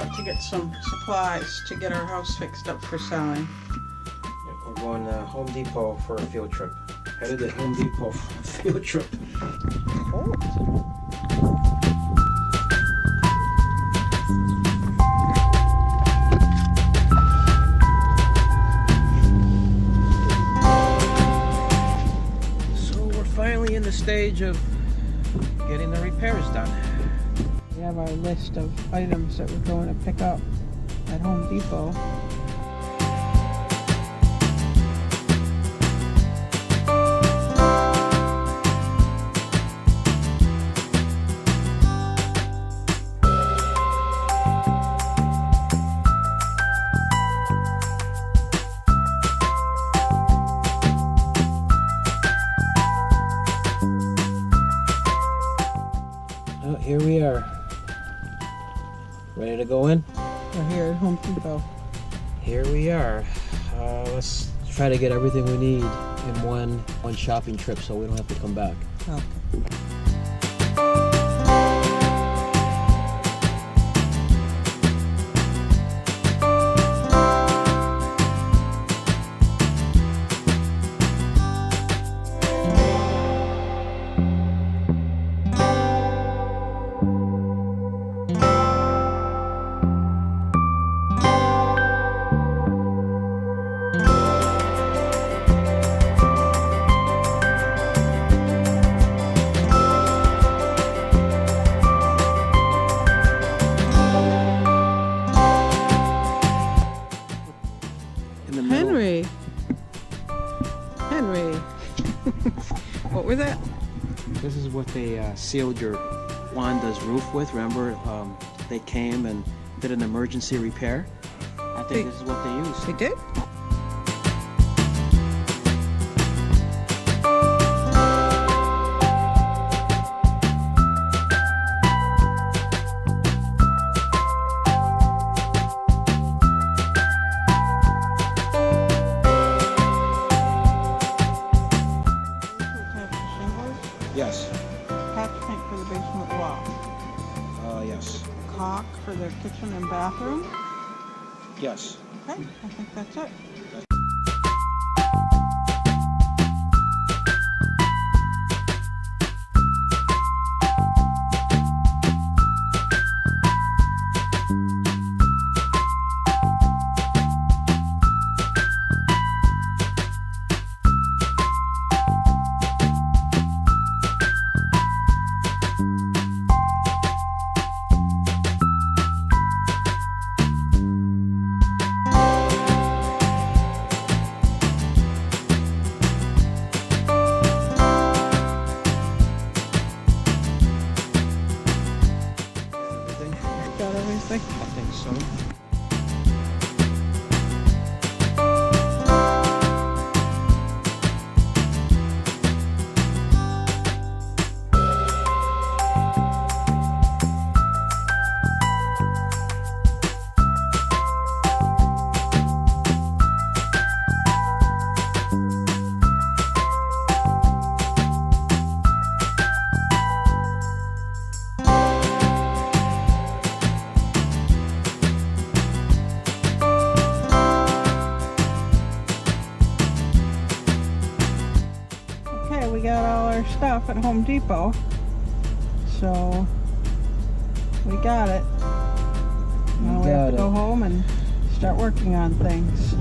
out to get some supplies to get our house fixed up for selling. We're going to Home Depot for a field trip. Headed to Home Depot for a field trip. So we're finally in the stage of getting the repairs done. We have our list of items that we're going to pick up at Home Depot. Oh, here we are. Ready to go in? We're here at Home Depot. Here we are. Let's try to get everything we need in one shopping trip so we don't have to come back. Okay. Henry. What was that? This is what they sealed your Wanda's roof with. Remember, they came and did an emergency repair. I think this is what they used. They did? Yes. Patch paint for the basement wall. Yes. Caulk for the kitchen and bathroom. Yes. Okay, I think that's it. Got everything? I think so. We got all our stuff at Home Depot, so we got it. Now we have to go home and start working on things.